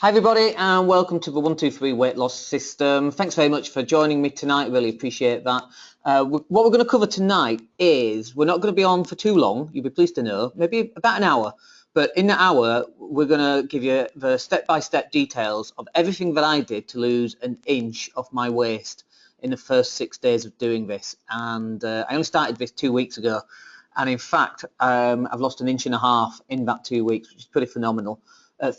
Hi everybody and welcome to the 123 weight loss system. Thanks very much for joining me tonight, really appreciate that. What we're going to cover tonight is, we're not going to be on for too long, you'll be pleased to know, maybe about an hour, but in that hour we're going to give you the step-by-step details of everything that I did to lose an inch off my waist in the first 6 days of doing this. And I only started this 2 weeks ago, and in fact I've lost an inch and a half in that 2 weeks, which is pretty phenomenal. I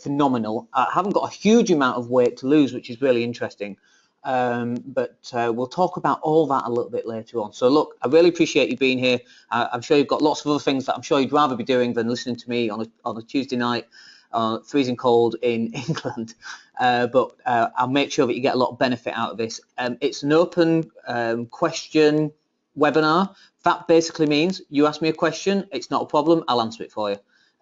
haven't got a huge amount of weight to lose, which is really interesting, but we'll talk about all that a little bit later on. So look, I really appreciate you being here. I'm sure you've got lots of other things that I'm sure you'd rather be doing than listening to me on a Tuesday night, freezing cold in England, but I'll make sure that you get a lot of benefit out of this. It's an open question webinar. That basically means you ask me a question, it's not a problem, I'll answer it for you.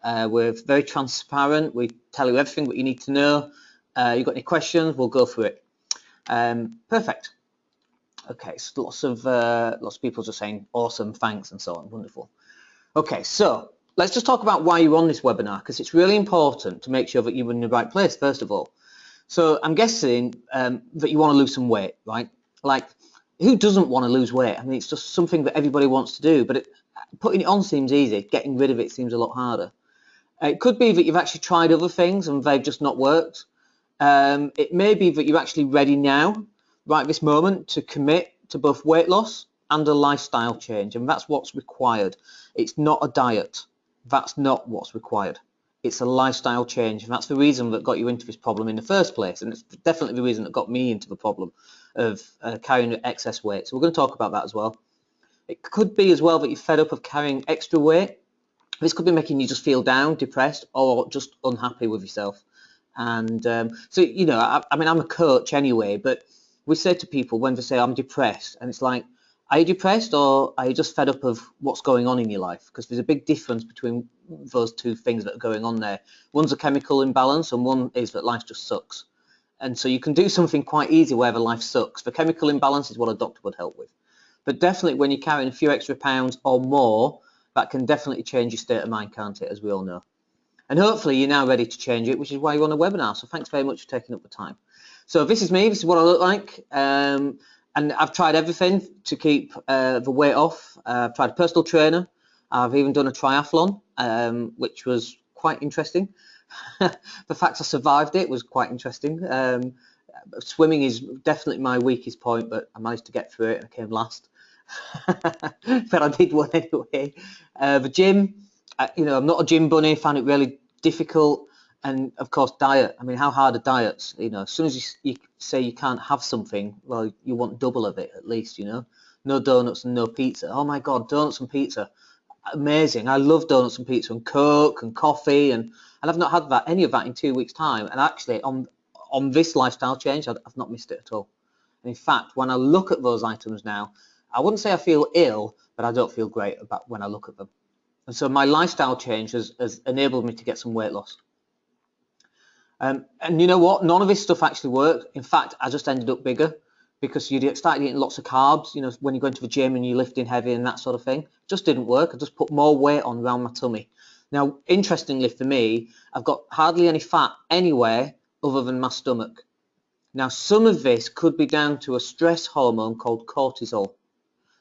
We're very transparent. We tell you everything that you need to know. You've got any questions, we'll go through it. Perfect. Okay, so lots of people just saying awesome, thanks, and so on. Wonderful. Okay, so let's just talk about why you're on this webinar, because it's really important to make sure that you're in the right place, first of all. So I'm guessing that you want to lose some weight, right? Like, who doesn't want to lose weight? I mean, it's just something that everybody wants to do, but putting it on seems easy. Getting rid of it seems a lot harder. It could be that you've actually tried other things and they've just not worked. It may be that you're actually ready now, right this moment, to commit to both weight loss and a lifestyle change, and that's what's required. It's not a diet. That's not what's required. It's a lifestyle change, and that's the reason that got you into this problem in the first place, and it's definitely the reason that got me into the problem of carrying excess weight. So we're going to talk about that as well. It could be as well that you're fed up of carrying extra weight. This could be making you just feel down, depressed, or just unhappy with yourself. And so, you know, I mean, I'm a coach anyway, but we say to people when they say I'm depressed, and it's like, are you depressed or are you just fed up of what's going on in your life? Because there's a big difference between those two things that are going on there. One's a chemical imbalance and one is that life just sucks. And so you can do something quite easy wherever life sucks. The chemical imbalance is what a doctor would help with. But definitely when you're carrying a few extra pounds or more, that can definitely change your state of mind, can't it, as we all know. And hopefully you're now ready to change it, which is why you're on a webinar. So thanks very much for taking up the time. So this is me, this is what I look like. And I've tried everything to keep the weight off. I've tried a personal trainer. I've even done a triathlon, which was quite interesting. The fact I survived it was quite interesting. Swimming is definitely my weakest point, but I managed to get through it and I came last. But I did one anyway. The gym, you know, I'm not a gym bunny, found it really difficult. And of course diet, I mean, how hard are diets? You know, as soon as you say you can't have something, well, you want double of it at least, you know. No donuts and no pizza. Oh my god, donuts and pizza, amazing. I love donuts and pizza and Coke and coffee, and I've not had any of that in 2 weeks time. And actually on this lifestyle change, I've not missed it at all. And in fact, when I look at those items now, I wouldn't say I feel ill, but I don't feel great about when I look at them. And so my lifestyle change has enabled me to get some weight loss. And you know what? None of this stuff actually worked. In fact, I just ended up bigger because you started eating lots of carbs, you know, when you go into the gym and you're lifting heavy and that sort of thing. It just didn't work. I just put more weight on around my tummy. Now, interestingly for me, I've got hardly any fat anywhere other than my stomach. Now, some of this could be down to a stress hormone called cortisol.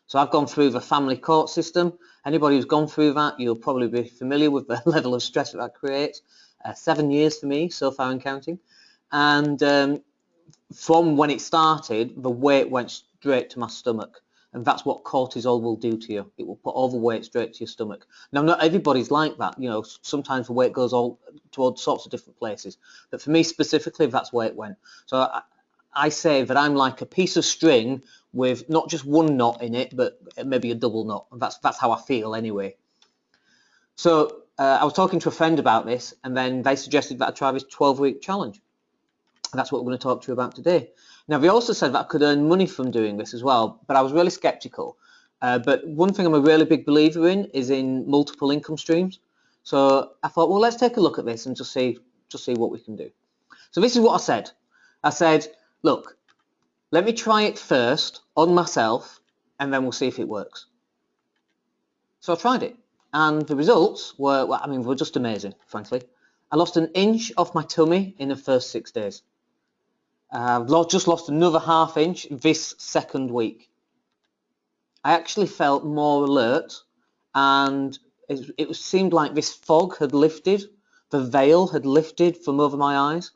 So I've gone through the family court system. Anybody who's gone through that, you'll probably be familiar with the level of stress that creates. 7 years for me so far and counting. And from when it started, the weight went straight to my stomach. And that's what cortisol will do to you. It will put all the weight straight to your stomach. Now, not everybody's like that. You know, sometimes the weight goes all to all sorts of different places. But for me specifically, that's where it went. So I say that I'm like a piece of string with not just one knot in it, but maybe a double knot. That's how I feel anyway. So I was talking to a friend about this, and then they suggested that I try this 12-week challenge. And that's what we're going to talk to you about today. Now, they also said that I could earn money from doing this as well, but I was really skeptical. But one thing I'm a really big believer in is in multiple income streams. So I thought, well, let's take a look at this and just see what we can do. So this is what I said. I said, look, let me try it first on myself, and then we'll see if it works. So I tried it, and the results were, well, I mean, were just amazing, frankly. I lost an inch off my tummy in the first 6 days. I've just lost another ½ inch this second week. I actually felt more alert, and it seemed like this fog had lifted, the veil had lifted from over my eyes,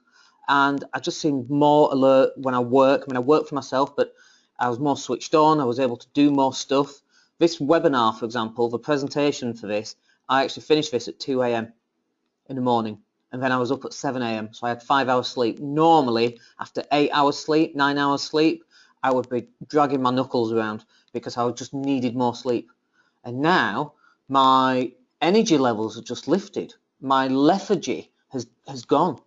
and I just seemed more alert when I work. I mean, I work for myself, but I was more switched on. I was able to do more stuff. This webinar, for example, the presentation for this, I actually finished this at 2 a.m. in the morning, and then I was up at 7 a.m. So I had 5 hours sleep. Normally, after 8 hours sleep, 9 hours sleep, I would be dragging my knuckles around because I just needed more sleep. And now my energy levels have just lifted. My lethargy has gone.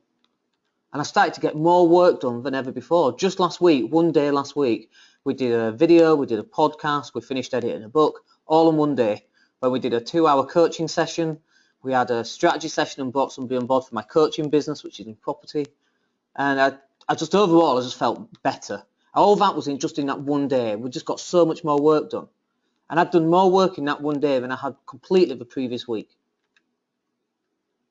And I started to get more work done than ever before. Just last week, one day last week, we did a video, we did a podcast, we finished editing a book, all in one day, where we did a 2-hour coaching session. We had a strategy session and brought somebody on board for my coaching business, which is in property. And I just overall, I just felt better. All that was just in that one day. We just got so much more work done. And I'd done more work in that one day than I had completely the previous week.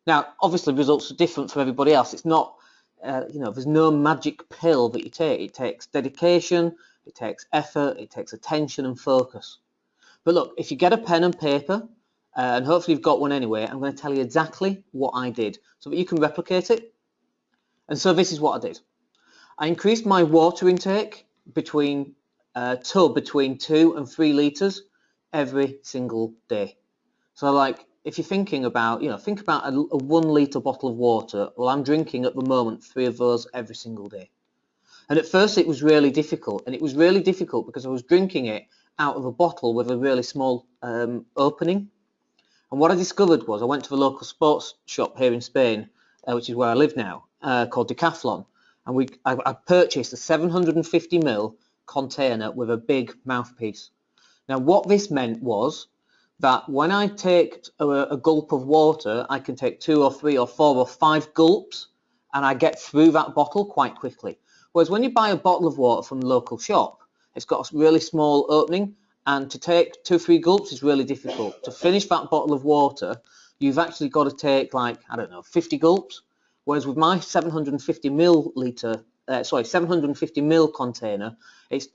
Now, obviously, results are different for everybody else. It's not, there's no magic pill that you take. It takes dedication, it takes effort, it takes attention and focus. But look, if you get a pen and paper, and hopefully you've got one anyway, I'm going to tell you exactly what I did so that you can replicate it. And so this is what I did. I increased my water intake between 2 and 3 litres every single day. So like, if you're thinking about, think about a 1 litre bottle of water. Well, I'm drinking at the moment 3 of those every single day. And at first it was really difficult. And it was really difficult because I was drinking it out of a bottle with a really small opening. And what I discovered was I went to the local sports shop here in Spain, which is where I live now, called Decathlon. And I purchased a 750ml container with a big mouthpiece. Now, what this meant was that when I take a gulp of water, I can take 2 or 3 or 4 or 5 gulps, and I get through that bottle quite quickly. Whereas when you buy a bottle of water from the local shop, it's got a really small opening, and to take 2 or 3 gulps is really difficult. To finish that bottle of water, you've actually got to take 50 gulps. Whereas with my 750ml container, it's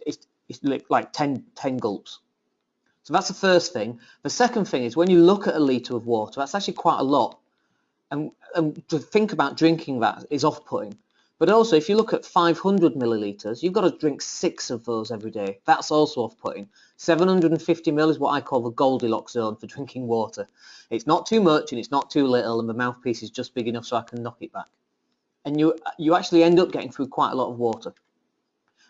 like 10 gulps. So that's the first thing. The second thing is when you look at a litre of water, that's actually quite a lot. And to think about drinking that is off-putting. But also, if you look at 500 millilitres, you've got to drink 6 of those every day. That's also off-putting. 750ml is what I call the Goldilocks zone for drinking water. It's not too much and it's not too little, and the mouthpiece is just big enough so I can knock it back. And you actually end up getting through quite a lot of water.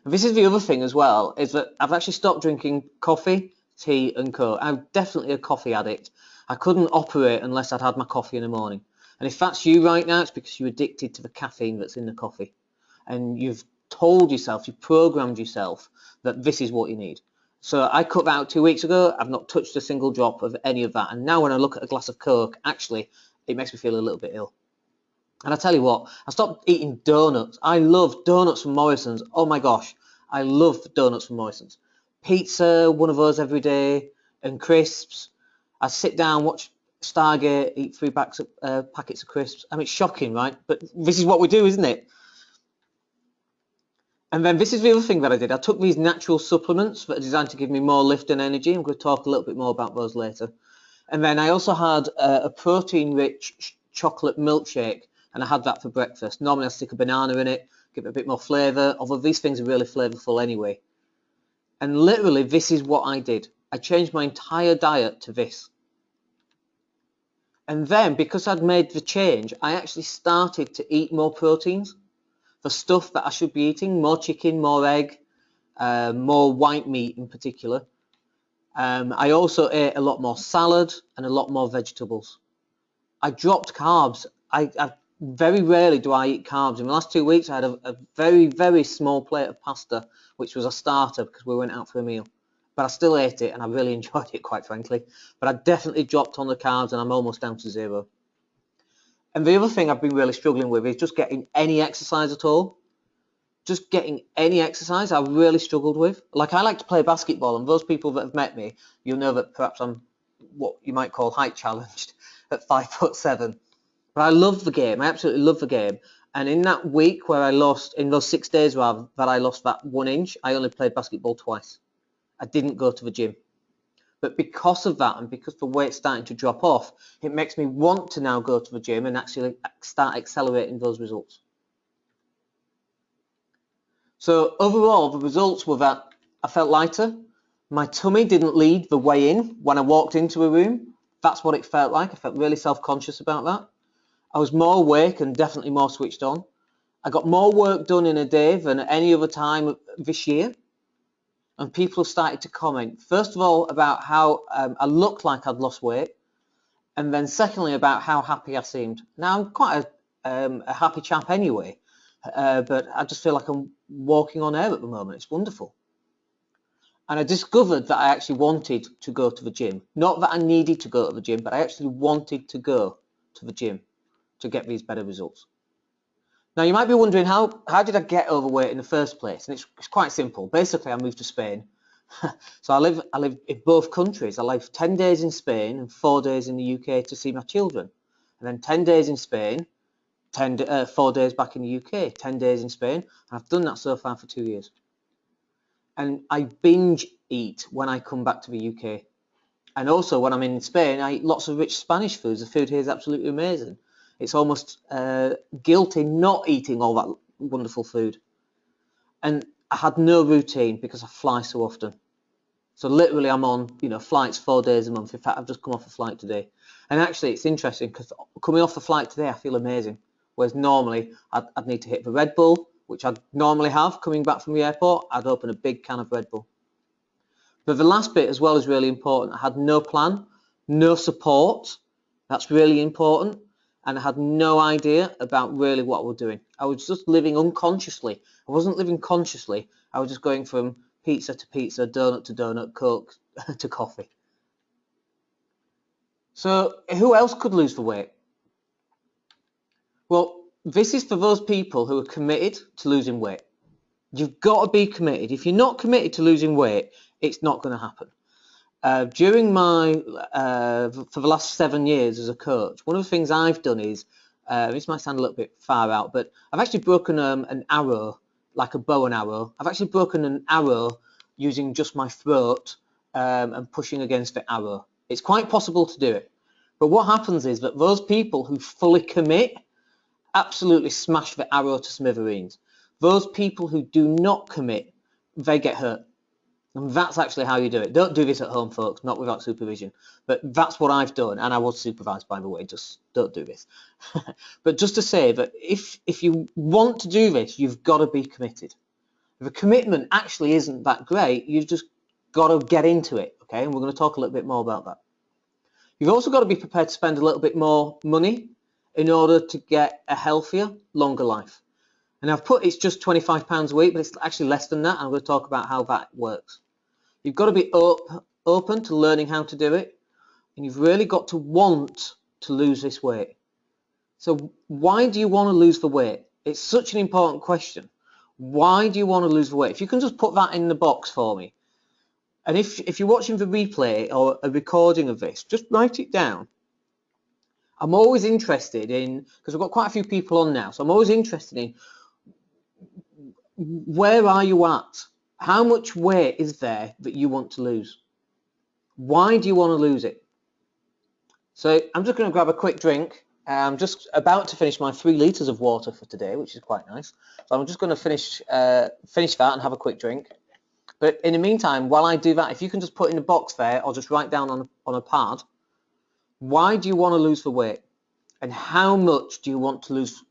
And this is the other thing as well, is that I've actually stopped drinking coffee, tea and coke. I'm definitely a coffee addict. I couldn't operate unless I'd had my coffee in the morning. And if that's you right now, it's because you're addicted to the caffeine that's in the coffee. And you've told yourself, you've programmed yourself that this is what you need. So I cut that out 2 weeks ago. I've not touched a single drop of any of that. And now when I look at a glass of Coke, actually, it makes me feel a little bit ill. And I tell you what, I stopped eating donuts. I love donuts from Morrison's. Oh my gosh, I love donuts from Morrison's. Pizza, one of those every day, and crisps. I sit down, watch Stargate, eat 3 packets of crisps. I mean, it's shocking, right? But this is what we do, isn't it? And then this is the other thing that I did. I took these natural supplements that are designed to give me more lift and energy. I'm going to talk a little bit more about those later. And then I also had a protein-rich chocolate milkshake, and I had that for breakfast. Normally I stick a banana in it, give it a bit more flavour, although these things are really flavourful anyway. And literally this is what I did. I changed my entire diet to this. And then because I'd made the change, I actually started to eat more proteins. The stuff that I should be eating, more chicken, more egg, more white meat in particular. I also ate a lot more salad and a lot more vegetables. I dropped carbs. I very rarely do I eat carbs. In the last 2 weeks, I had a very, very small plate of pasta, which was a starter because we went out for a meal. But I still ate it, and I really enjoyed it, quite frankly. But I definitely dropped on the carbs, and I'm almost down to 0. And the other thing I've been really struggling with is just getting any exercise at all. Just getting any exercise I really struggled with. Like, I like to play basketball, and those people that have met me, you'll know that perhaps I'm what you might call height challenged at 5'7". But I love the game. I absolutely love the game. And in that week where I lost, in those 6 days rather, that I lost that 1 inch, I only played basketball twice. I didn't go to the gym. But because of that and because the weight's starting to drop off, it makes me want to now go to the gym and actually start accelerating those results. So overall, the results were that I felt lighter. My tummy didn't lead the way in when I walked into a room. That's what it felt like. I felt really self-conscious about that. I was more awake and definitely more switched on. I got more work done in a day than at any other time this year. And people started to comment, first of all, about how I looked like I'd lost weight. And then secondly, about how happy I seemed. Now, I'm quite a happy chap anyway, but I just feel like I'm walking on air at the moment. It's wonderful. And I discovered that I actually wanted to go to the gym. Not that I needed to go to the gym, but I actually wanted to go to the gym to get these better results. Now, you might be wondering, how did I get overweight in the first place? And it's quite simple. Basically, I moved to Spain. So I live in both countries. I live 10 days in Spain and 4 days in the UK to see my children. And then 10 days in Spain, 4 days back in the UK, 10 days in Spain. And I've done that so far for 2 years. And I binge eat when I come back to the UK. And also when I'm in Spain, I eat lots of rich Spanish foods. The food here is absolutely amazing. It's almost guilty not eating all that wonderful food. And I had no routine because I fly so often. So literally I'm on, flights 4 days a month. In fact, I've just come off a flight today. And actually it's interesting because coming off the flight today, I feel amazing. Whereas normally I'd need to hit the Red Bull, which I'd normally have coming back from the airport. I'd open a big can of Red Bull. But the last bit as well is really important. I had no plan, no support. That's really important. And I had no idea about really what we're doing. I was just living unconsciously. I wasn't living consciously. I was just going from pizza to pizza, donut to donut, Coke to coffee. So who else could lose the weight? Well, this is for those people who are committed to losing weight. You've got to be committed. If you're not committed to losing weight, it's not going to happen. During for the last 7 years as a coach, one of the things I've done is, this might sound a little bit far out, but I've actually broken an arrow, like a bow and arrow. I've actually broken an arrow using just my throat and pushing against the arrow. It's quite possible to do it. But what happens is that those people who fully commit absolutely smash the arrow to smithereens. Those people who do not commit, they get hurt. And that's actually how you do it. Don't do this at home, folks, not without supervision. But that's what I've done, and I was supervised, by the way. Just don't do this. But just to say that if you want to do this, you've got to be committed. The commitment actually isn't that great. You've just got to get into it, okay? And we're going to talk a little bit more about that. You've also got to be prepared to spend a little bit more money in order to get a healthier, longer life. And I've put it's just £25 a week, but it's actually less than that. I'm going to talk about how that works. You've got to be open to learning how to do it, and you've really got to want to lose this weight. So why do you want to lose the weight? It's such an important question. Why do you want to lose the weight? If you can just put that in the box for me. And if you're watching the replay or a recording of this, just write it down. I'm always interested in, because I've got quite a few people on now, so I'm always interested in where are you at? How much weight is there that you want to lose? Why do you want to lose it? So I'm just going to grab a quick drink. I'm just about to finish my 3 litres of water for today, which is quite nice. So I'm just going to finish that and have a quick drink. But in the meantime, while I do that, if you can just put in a box there or just write down on a pad, why do you want to lose the weight? And how much do you want to lose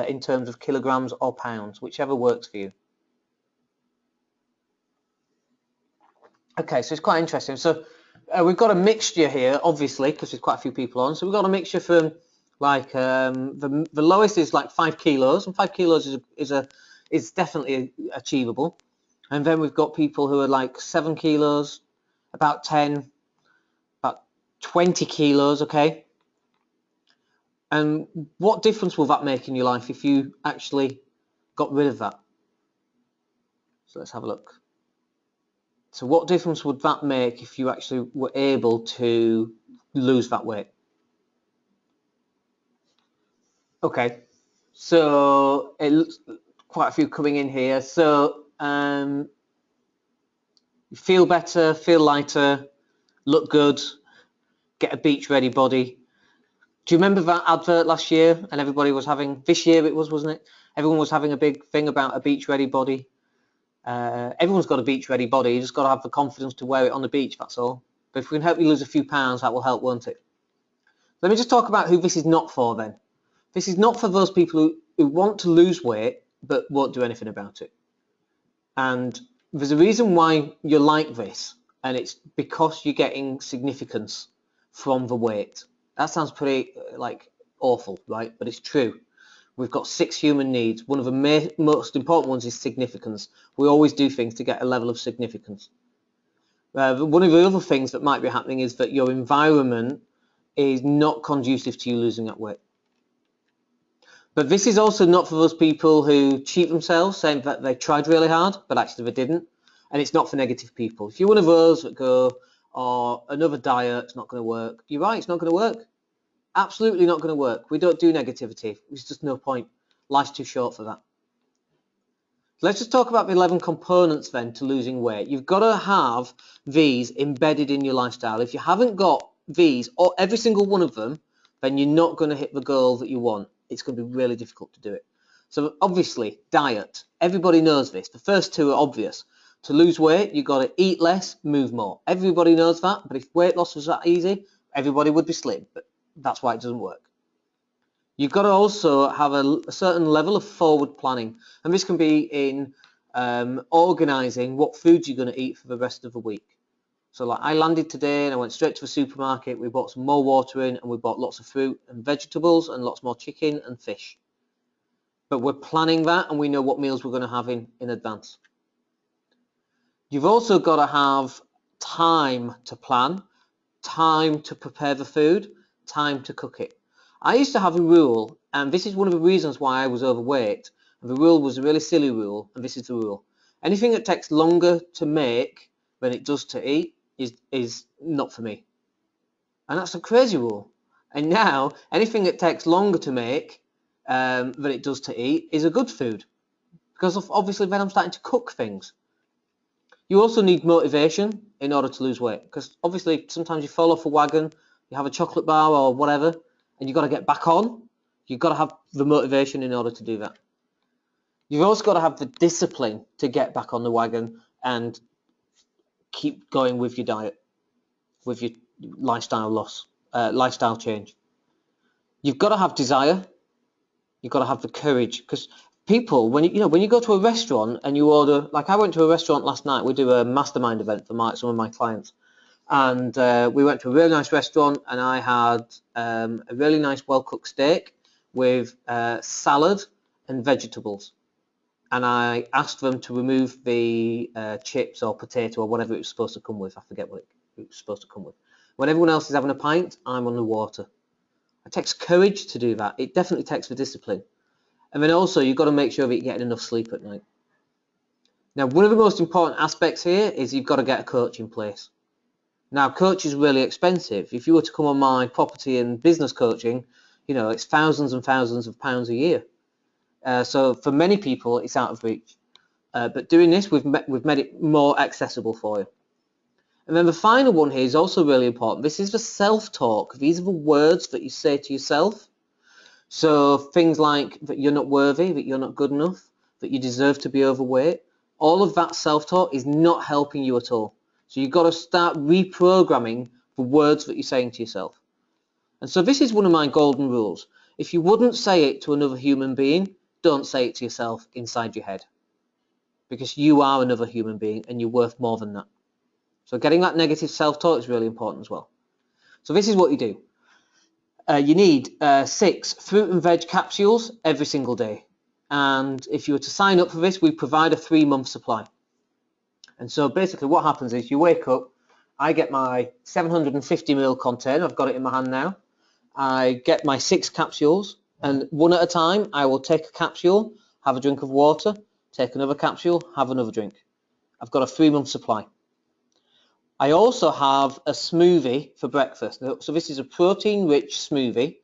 in terms of kilograms or pounds, whichever works for you? Okay, so it's quite interesting. So we've got a mixture here, obviously, because there's quite a few people on. So we've got a mixture from like the lowest is like 5 kilos, and 5 kilos is definitely achievable. And then we've got people who are like 7 kilos, about 10, about 20 kilos, okay? And what difference will that make in your life if you actually got rid of that? So let's have a look. So what difference would that make if you actually were able to lose that weight? Okay, so it looks quite a few coming in here. So feel better, feel lighter, look good, get a beach ready body. Do you remember that advert last year? And everybody was having, this year it was, wasn't it? Everyone was having a big thing about a beach ready body. Everyone's got a beach ready body. You just got to have the confidence to wear it on the beach, that's all. But if we can help you lose a few pounds, that will help, won't it? Let me just talk about who this is not for then. This is not for those people who want to lose weight but won't do anything about it. And there's a reason why you're like this, and it's because you're getting significance from the weight. That sounds pretty like awful, right? But it's true. We've got 6 human needs. One of the most important ones is significance. We always do things to get a level of significance. One of the other things that might be happening is that your environment is not conducive to you losing that weight. But this is also not for those people who cheat themselves, saying that they tried really hard, but actually they didn't. And it's not for negative people. If you're one of those that go, oh, another diet's not going to work, you're right, it's not going to work. Absolutely not going to work. We don't do negativity. There's just no point. Life's too short for that. Let's just talk about the 11 components then to losing weight. You've got to have these embedded in your lifestyle. If you haven't got these, or every single one of them, then you're not going to hit the goal that you want. It's going to be really difficult to do it. So obviously, diet. Everybody knows this. The first two are obvious. To lose weight, you've got to eat less, move more. Everybody knows that, but if weight loss was that easy, everybody would be slim, but that's why it doesn't work. You've got to also have a certain level of forward planning, and this can be in organising what foods you're going to eat for the rest of the week. So like I landed today and I went straight to the supermarket, we bought some more water in and we bought lots of fruit and vegetables and lots more chicken and fish. But we're planning that and we know what meals we're going to have in advance. You've also got to have time to plan, time to prepare the food, time to cook it. I used to have a rule, and this is one of the reasons why I was overweight. The rule was a really silly rule, and this is the rule. Anything that takes longer to make than it does to eat is not for me. And that's a crazy rule. And now, anything that takes longer to make than it does to eat is a good food. Because obviously then I'm starting to cook things. You also need motivation in order to lose weight. Because obviously sometimes you fall off a wagon, you have a chocolate bar or whatever, and you've got to get back on. You've got to have the motivation in order to do that. You've also got to have the discipline to get back on the wagon and keep going with your diet, with your lifestyle change. You've got to have desire. You've got to have the courage, because people, when you go to a restaurant and you order, like I went to a restaurant last night. We do a mastermind event for some of my clients, and we went to a really nice restaurant, and I had a really nice well-cooked steak with salad and vegetables. And I asked them to remove the chips or potato or whatever it was supposed to come with. I forget what it was supposed to come with. When everyone else is having a pint, I'm on the water. It takes courage to do that. It definitely takes the discipline. And then also, you've got to make sure that you're getting enough sleep at night. Now, one of the most important aspects here is you've got to get a coach in place. Now, coach is really expensive. If you were to come on my property and business coaching, it's thousands and thousands of pounds a year. So for many people, it's out of reach. But doing this, we've made it more accessible for you. And then the final one here is also really important. This is the self-talk. These are the words that you say to yourself. So things like that you're not worthy, that you're not good enough, that you deserve to be overweight. All of that self-talk is not helping you at all. So you've got to start reprogramming the words that you're saying to yourself. And so this is one of my golden rules. If you wouldn't say it to another human being, don't say it to yourself inside your head. Because you are another human being and you're worth more than that. So getting that negative self-talk is really important as well. So this is what you do. You need 6 fruit and veg capsules every single day. And if you were to sign up for this, we provide a 3-month supply. And so basically what happens is you wake up, I get my 750ml container, I've got it in my hand now. I get my 6 capsules, and one at a time I will take a capsule, have a drink of water, take another capsule, have another drink. I've got a 3-month supply. I also have a smoothie for breakfast. So this is a protein-rich smoothie,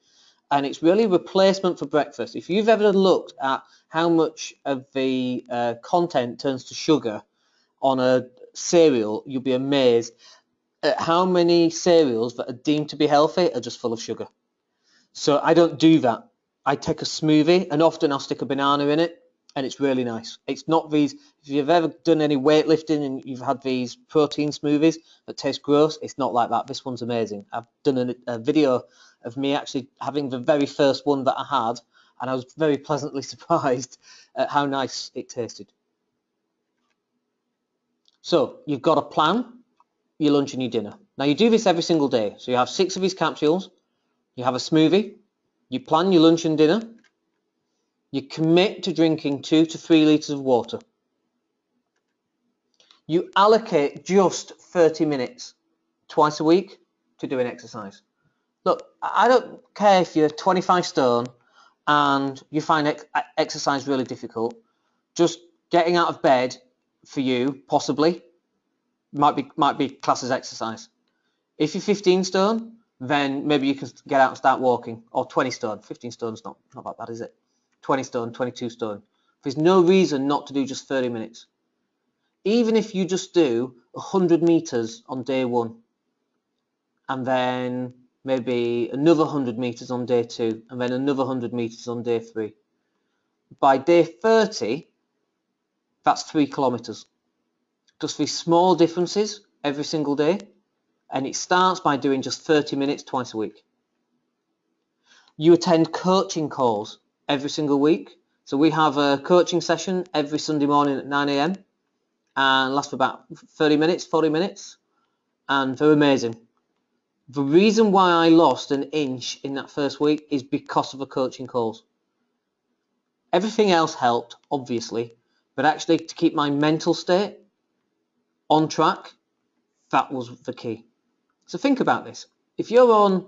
and it's really a replacement for breakfast. If you've ever looked at how much of the content turns to sugar on a cereal, you'll be amazed at how many cereals that are deemed to be healthy are just full of sugar. So I don't do that. I take a smoothie, and often I'll stick a banana in it, and it's really nice. It's not these, if you've ever done any weightlifting and you've had these protein smoothies that taste gross, it's not like that. This one's amazing. I've done a video of me actually having the very first one that I had, and I was very pleasantly surprised at how nice it tasted. So you've got to plan your lunch and your dinner. Now you do this every single day. So you have 6 of these capsules, you have a smoothie, you plan your lunch and dinner, you commit to drinking 2 to 3 litres of water. You allocate just 30 minutes twice a week to doing exercise. Look, I don't care if you're 25 stone and you find exercise really difficult. Just getting out of bed for you, possibly, might be classed as exercise. If you're 15 stone, then maybe you can get out and start walking, or 20 stone. 15 stone's not that bad, is it? 20 stone, 22 stone. There's no reason not to do just 30 minutes. Even if you just do 100 meters on day 1, and then maybe another 100 meters on day 2, and then another 100 meters on day 3. By day 30, that's 3 kilometers. Just these small differences every single day, and it starts by doing just 30 minutes twice a week. You attend coaching calls every single week. So we have a coaching session every Sunday morning at 9 a.m. and lasts for about 30 minutes, 40 minutes, and they're amazing. The reason why I lost an inch in that first week is because of the coaching calls. Everything else helped, obviously, but actually to keep my mental state on track, that was the key. So think about this. If you're on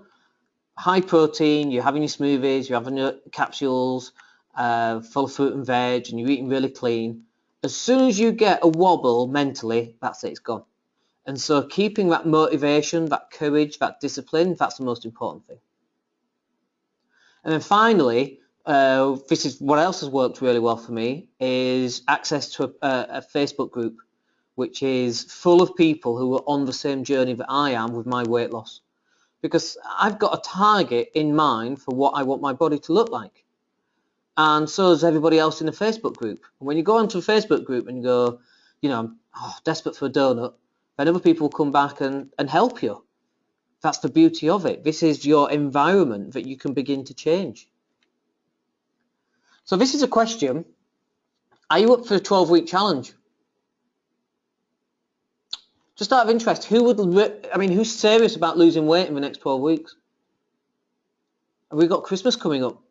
high protein, you're having your smoothies, you're having your capsules, full of fruit and veg, and you're eating really clean, as soon as you get a wobble mentally, that's it, it's gone. And so keeping that motivation, that courage, that discipline, that's the most important thing. And then finally, this is what else has worked really well for me, is access to a Facebook group, which is full of people who are on the same journey that I am with my weight loss. Because I've got a target in mind for what I want my body to look like. And so does everybody else in the Facebook group. And when you go onto a Facebook group and you go, you know, I'm desperate for a donut, then other people will come back and help you. That's the beauty of it. This is your environment that you can begin to change. So this is a question. Are you up for a 12-week challenge? Just out of interest, who's serious about losing weight in the next 12 weeks? Have we got Christmas coming up?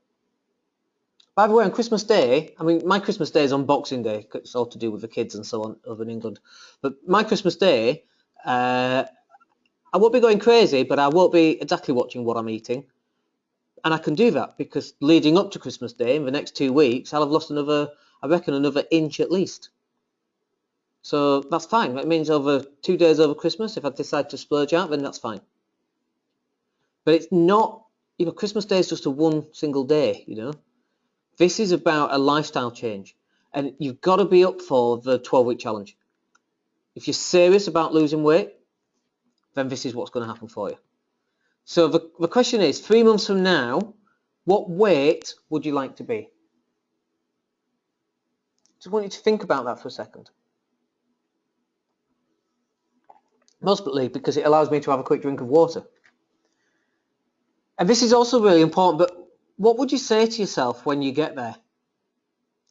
By the way, on Christmas Day, my Christmas Day is on Boxing Day. It's all to do with the kids and so on over in England. But my Christmas Day, I won't be going crazy, but I won't be exactly watching what I'm eating. And I can do that because leading up to Christmas Day, in the next 2 weeks, I'll have lost another inch at least. So that's fine. That means over 2 days over Christmas, if I decide to splurge out, then that's fine. But it's not, Christmas Day is just a one single day, This is about a lifestyle change. And you've got to be up for the 12-week challenge. If you're serious about losing weight, then this is what's going to happen for you. So the question is, 3 months from now, what weight would you like to be? Just want you to think about that for a second. Mostly because it allows me to have a quick drink of water. And this is also really important, but what would you say to yourself when you get there?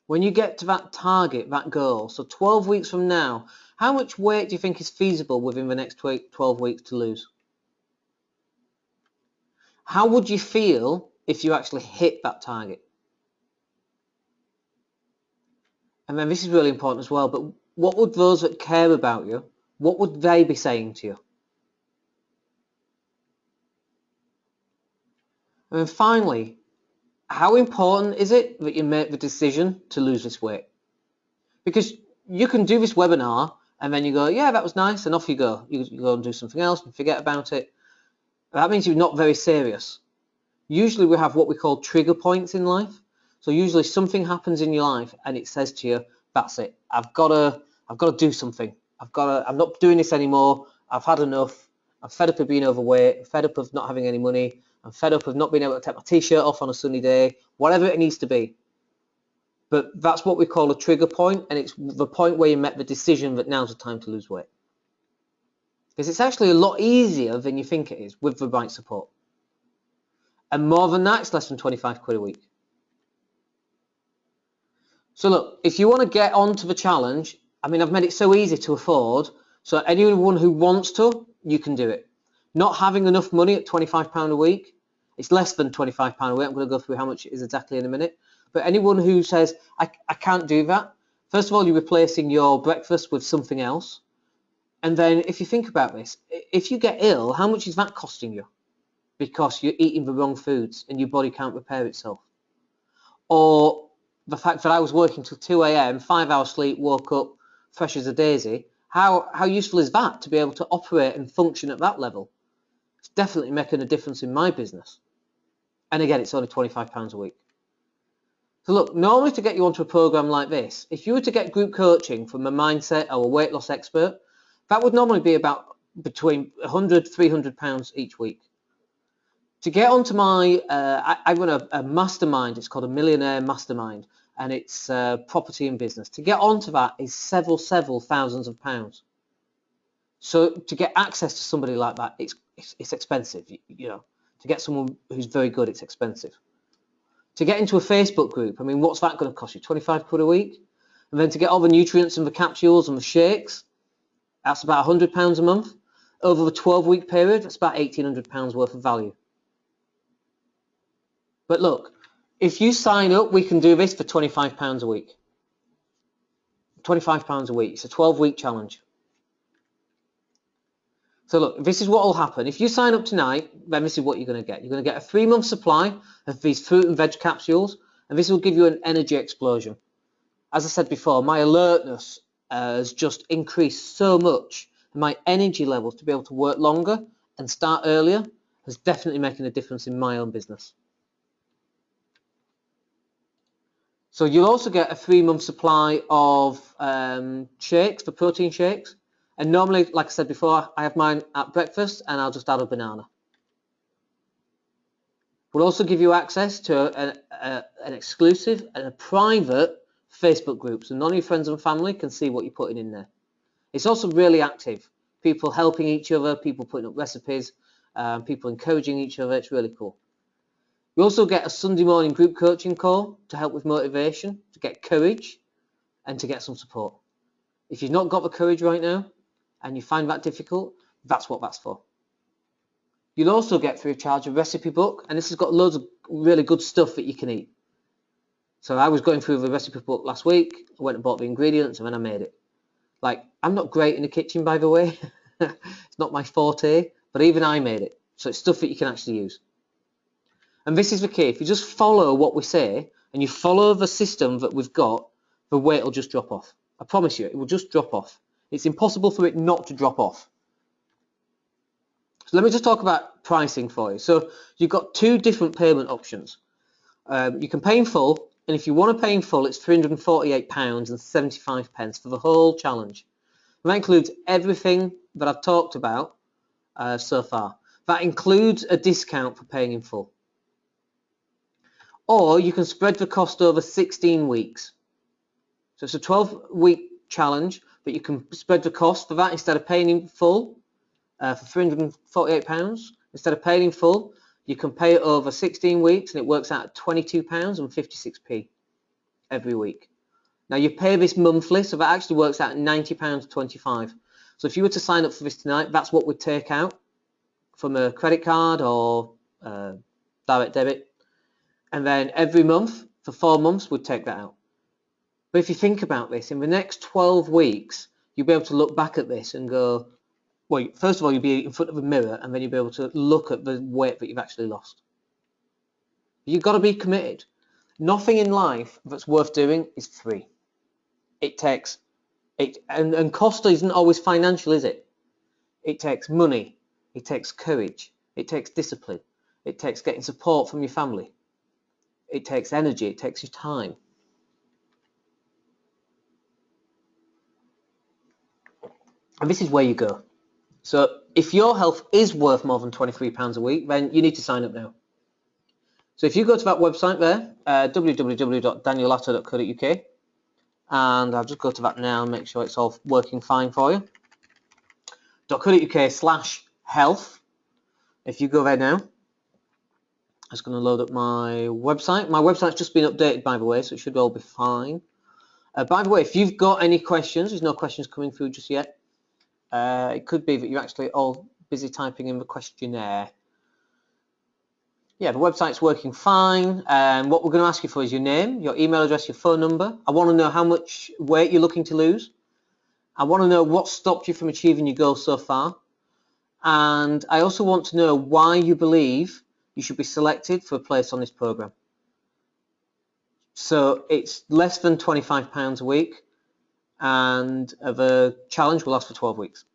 When you get to that target, that goal, so 12 weeks from now, how much weight do you think is feasible within the next 12 weeks to lose? How would you feel if you actually hit that target? And then this is really important as well, but what would those that care about you, what would they be saying to you? And then finally, how important is it that you make the decision to lose this weight? Because you can do this webinar and then you go, yeah, that was nice, and off you go. You go and do something else and forget about it. That means you're not very serious. usually we have what we call trigger points in life. So usually something happens in your life and it says to you, that's it, I've got to do something. I'm not doing this anymore. I've had enough. I'm fed up of being overweight. I'm fed up of not having any money. I'm fed up of not being able to take my t-shirt off on a sunny day, whatever it needs to be. But that's what we call a trigger point, and it's the point where you make the decision that now's the time to lose weight. Because it's actually a lot easier than you think it is with the right support. And more than that, it's less than 25 quid a week. So look, if you want to get onto the challenge, I mean, I've made it so easy to afford, so anyone who wants to, you can do it. Not having enough money at £25 a week, it's less than £25 a week. I'm going to go through how much it is exactly in a minute. But anyone who says, I can't do that, first of all, you're replacing your breakfast with something else. And then if you think about this, if you get ill, how much is that costing you? Because you're eating the wrong foods and your body can't repair itself. Or the fact that I was working till 2 a.m, 5 hours sleep, woke up fresh as a daisy, how useful is that to be able to operate and function at that level? It's definitely making a difference in my business. And again, it's only £25 a week. So look, normally to get you onto a program like this, if you were to get group coaching from a mindset or a weight loss expert, that would normally be about between £100, £300 each week. To get onto my, I run a mastermind, it's called a Millionaire Mastermind, and it's property and business. To get onto that is several thousands of pounds. So to get access to somebody like that, it's expensive. You know, to get someone who's very good, it's expensive. To get into a Facebook group, I mean, what's that going to cost you? 25 quid a week? And then to get all the nutrients and the capsules and the shakes, that's about £100 a month. Over a 12-week period, that's about £1,800 worth of value. But look, if you sign up, we can do this for £25 a week. £25 a week. It's a 12-week challenge. So look, this is what will happen. If you sign up tonight, then this is what you're going to get. You're going to get a 3-month supply of these fruit and veg capsules, and this will give you an energy explosion. As I said before, my alertness has just increased so much. My energy levels to be able to work longer and start earlier is definitely making a difference in my own business. So you'll also get a 3-month supply of shakes, for protein shakes. And normally, like I said before, I have mine at breakfast and I'll just add a banana. We'll also give you access to an exclusive and a private Facebook group. So none of your friends and family can see what you're putting in there. It's also really active. People helping each other, people putting up recipes, people encouraging each other. It's really cool. You also get a Sunday morning group coaching call to help with motivation, to get courage, and to get some support. If you've not got the courage right now, and you find that difficult, that's what that's for. You'll also get free of charge a recipe book, and this has got loads of really good stuff that you can eat. So I was going through the recipe book last week, I went and bought the ingredients, and then I made it. Like, I'm not great in the kitchen, by the way. It's not my forte, but even I made it. So it's stuff that you can actually use. And this is the key. If you just follow what we say, and you follow the system that we've got, the weight will just drop off. I promise you, it will just drop off. It's impossible for it not to drop off. So let me just talk about pricing for you. So you've got 2 different payment options. You can pay in full, and if you want to pay in full, it's £348.75 for the whole challenge. And that includes everything that I've talked about so far. That includes a discount for paying in full. Or you can spread the cost over 16 weeks. So it's a 12-week challenge, but you can spread the cost for that instead of paying in full for £348. Instead of paying in full, you can pay it over 16 weeks, and it works out at £22.56 every week. Now you pay this monthly, so that actually works out at £90.25. So if you were to sign up for this tonight, that's what we'd take out from a credit card or direct debit. And then every month, for 4 months, we'd take that out. But if you think about this, in the next 12 weeks, you'll be able to look back at this and go, well, first of all, you'll be in front of a mirror, and then you'll be able to look at the weight that you've actually lost. You've got to be committed. Nothing in life that's worth doing is free. It takes, and cost isn't always financial, is it? It takes money, it takes courage, it takes discipline. It takes getting support from your family. It takes energy. It takes your time. And this is where you go. So if your health is worth more than £23 a week, then you need to sign up now. So if you go to that website there, www.daniellatto.co.uk, and I'll just go to that now and make sure it's all working fine for you. .co.uk/health. If you go there now, it's going to load up my website. My website's just been updated, by the way, so it should all be fine. By the way, if you've got any questions, there's no questions coming through just yet. It could be that you're actually all busy typing in the questionnaire. Yeah, the website's working fine. And what we're going to ask you for is your name, your email address, your phone number. I want to know how much weight you're looking to lose. I want to know what stopped you from achieving your goals so far. And I also want to know why you believe you should be selected for a place on this program. So it's less than £25 a week, and the challenge will last for 12 weeks.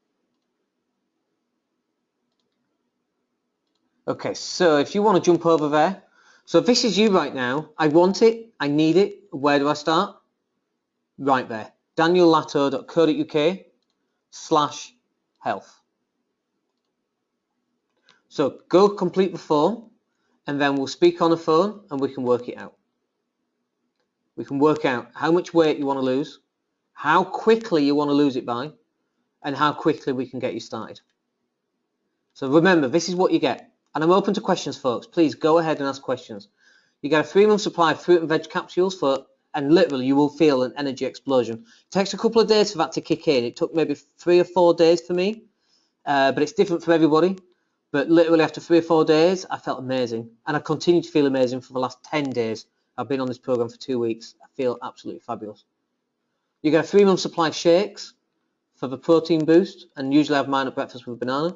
Okay, so if you want to jump over there, so if this is you right now, I want it, I need it, where do I start? Right there, daniellatto.co.uk/health. So go complete the form, and then we'll speak on the phone and we can work it out. We can work out how much weight you want to lose, how quickly you want to lose it by, and how quickly we can get you started. So remember, this is what you get. And I'm open to questions, folks. Please go ahead and ask questions. You get a 3-month supply of fruit and veg capsules and literally you will feel an energy explosion. It takes a couple of days for that to kick in. It took maybe 3 or 4 days for me, but it's different for everybody. But literally after 3 or 4 days, I felt amazing. And I continue to feel amazing for the last 10 days. I've been on this program for 2 weeks. I feel absolutely fabulous. You get a 3-month supply of shakes for the protein boost, and usually I have mine at breakfast with a banana.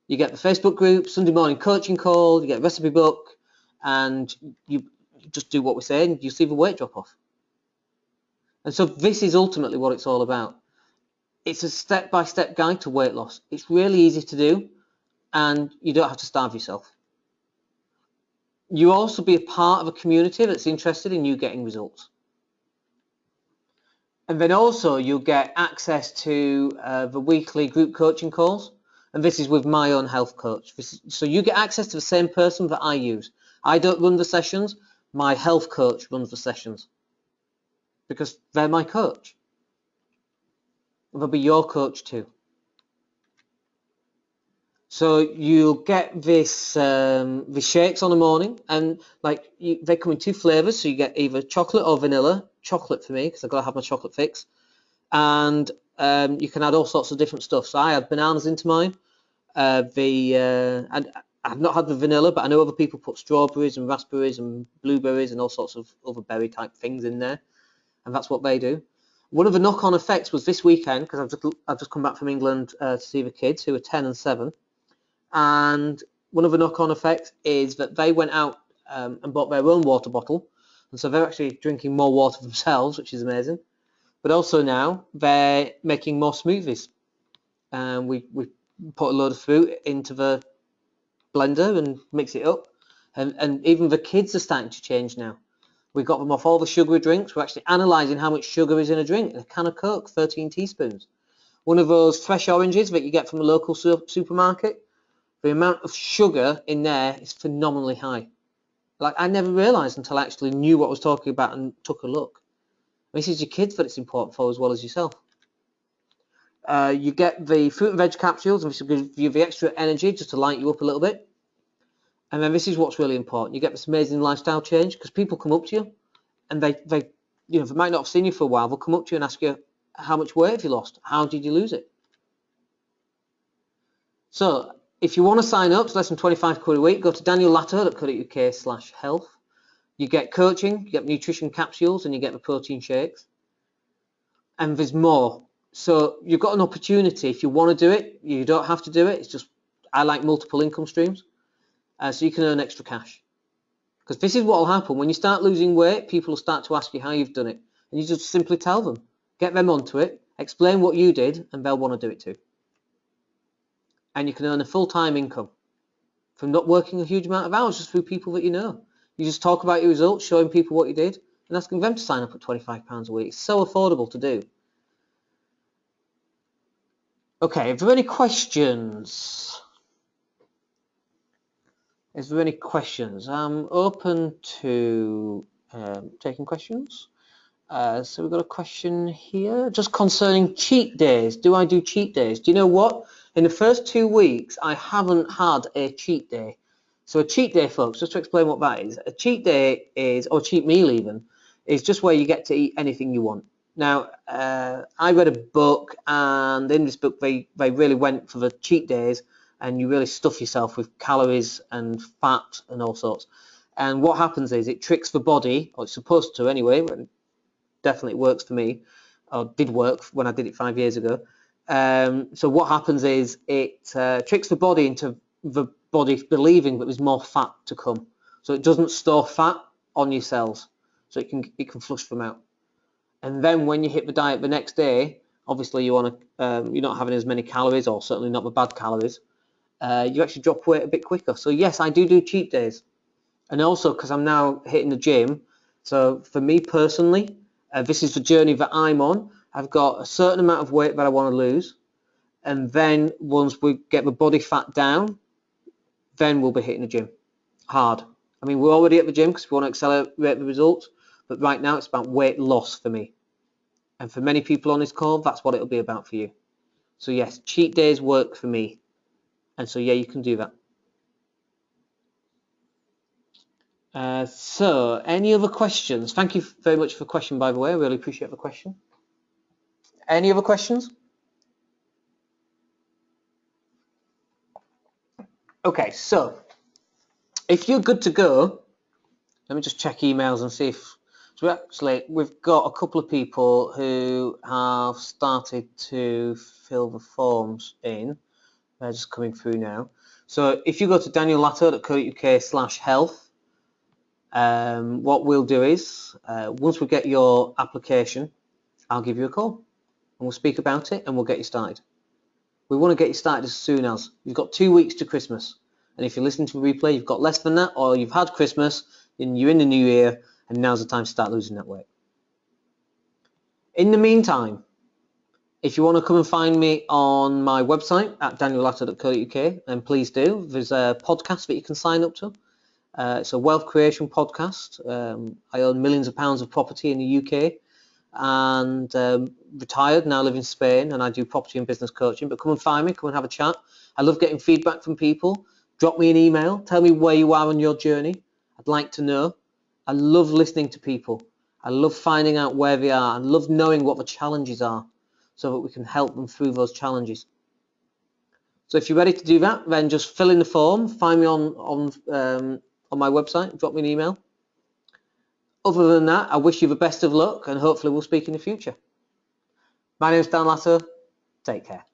You get the Facebook group, Sunday morning coaching call, you get a recipe book, and you just do what we say and you see the weight drop off. And so this is ultimately what it's all about. It's a step-by-step guide to weight loss. It's really easy to do, and you don't have to starve yourself. You also be a part of a community that's interested in you getting results. And then also you'll get access to the weekly group coaching calls. And this is with my own health coach. So you get access to the same person that I use. I don't run the sessions. My health coach runs the sessions because they're my coach. They'll be your coach too. So you'll get this the shakes on the morning, and they come in 2 flavors. So you get either chocolate or vanilla. Chocolate for me because I've got to have my chocolate fix. And you can add all sorts of different stuff. So I add bananas into mine. And I've not had the vanilla, but I know other people put strawberries and raspberries and blueberries and all sorts of other berry type things in there, and that's what they do. One of the knock-on effects was this weekend, because I've just come back from England to see the kids who are 10 and 7, and one of the knock-on effects is that they went out and bought their own water bottle, and so they're actually drinking more water themselves, which is amazing. But also now they're making more smoothies, and we put a load of fruit into the blender and mix it up, and even the kids are starting to change now. We got them off all the sugary drinks. We're actually analysing how much sugar is in a drink. In a can of Coke, 13 teaspoons. One of those fresh oranges that you get from a local supermarket, the amount of sugar in there is phenomenally high. Like, I never realised until I actually knew what I was talking about and took a look. This is your kids that it's important for as well as yourself. You get the fruit and veg capsules, and this will give you the extra energy just to light you up a little bit. And then this is what's really important. You get this amazing lifestyle change because people come up to you, and they might not have seen you for a while. They'll come up to you and ask you, how much weight have you lost? How did you lose it? So if you want to sign up, it's less than 25 quid a week. Go to daniellatto.co.uk/health. You get coaching, you get nutrition capsules, and you get the protein shakes. And there's more. So you've got an opportunity. If you want to do it, you don't have to do it. It's just, I like multiple income streams. So you can earn extra cash. Because this is what will happen. When you start losing weight, people will start to ask you how you've done it. And you just simply tell them. Get them onto it. Explain what you did, and they'll want to do it too. And you can earn a full-time income from not working a huge amount of hours, just through people that you know. You just talk about your results, showing people what you did, and asking them to sign up at £25 a week. It's so affordable to do. Okay, if there are any questions? Is there any questions? I'm open to taking questions. So we've got a question here, just concerning cheat days. Do I do cheat days? Do you know what? In the first 2 weeks, I haven't had a cheat day. So a cheat day, folks, just to explain what that is, a cheat day is, or cheat meal even, is just where you get to eat anything you want. Now, I read a book, and in this book, they really went for the cheat days, and you really stuff yourself with calories and fat and all sorts. And what happens is it tricks the body, or it's supposed to anyway, definitely works for me, or did work when I did it 5 years ago. So what happens is it tricks the body into the body believing that there's more fat to come. So it doesn't store fat on your cells, so it can flush them out. And then when you hit the diet the next day, obviously you want to you're not having as many calories, or certainly not the bad calories. You actually drop weight a bit quicker. So yes, I do cheat days, and also because I'm now hitting the gym. So for me personally, this is the journey that I'm on. I've got a certain amount of weight that I want to lose, and then once we get the body fat down, then we'll be hitting the gym hard. I mean, we're already at the gym because we want to accelerate the results, but right now it's about weight loss for me. And for many people on this call, that's what it'll be about for you. So yes, cheat days work for me. And so yeah, you can do that. So any other questions? Thank you very much for the question, by the way. I really appreciate the question. Any other questions? Okay, so if you're good to go, let me just check emails and see if, so we've got a couple of people who have started to fill the forms in. They're just coming through now. So if you go to daniellatto.co.uk/health, what we'll do is, once we get your application, I'll give you a call and we'll speak about it and we'll get you started. We want to get you started as soon as. You've got 2 weeks to Christmas. And if you're listening to the replay, you've got less than that, or you've had Christmas and you're in the new year, and now's the time to start losing that weight. In the meantime, if you want to come and find me on my website at daniellatto.co.uk, then please do. There's a podcast that you can sign up to. It's a wealth creation podcast. I own millions of pounds of property in the UK, and retired, now live in Spain, and I do property and business coaching. But come and find me, come and have a chat. I love getting feedback from people. Drop me an email, tell me where you are on your journey. I'd like to know. I love listening to people. I love finding out where they are. I love knowing what the challenges are so that we can help them through those challenges. So if you're ready to do that, then just fill in the form, find me on my website, drop me an email. Other than that, I wish you the best of luck, and hopefully we'll speak in the future. My name is Dan Latto. Take care.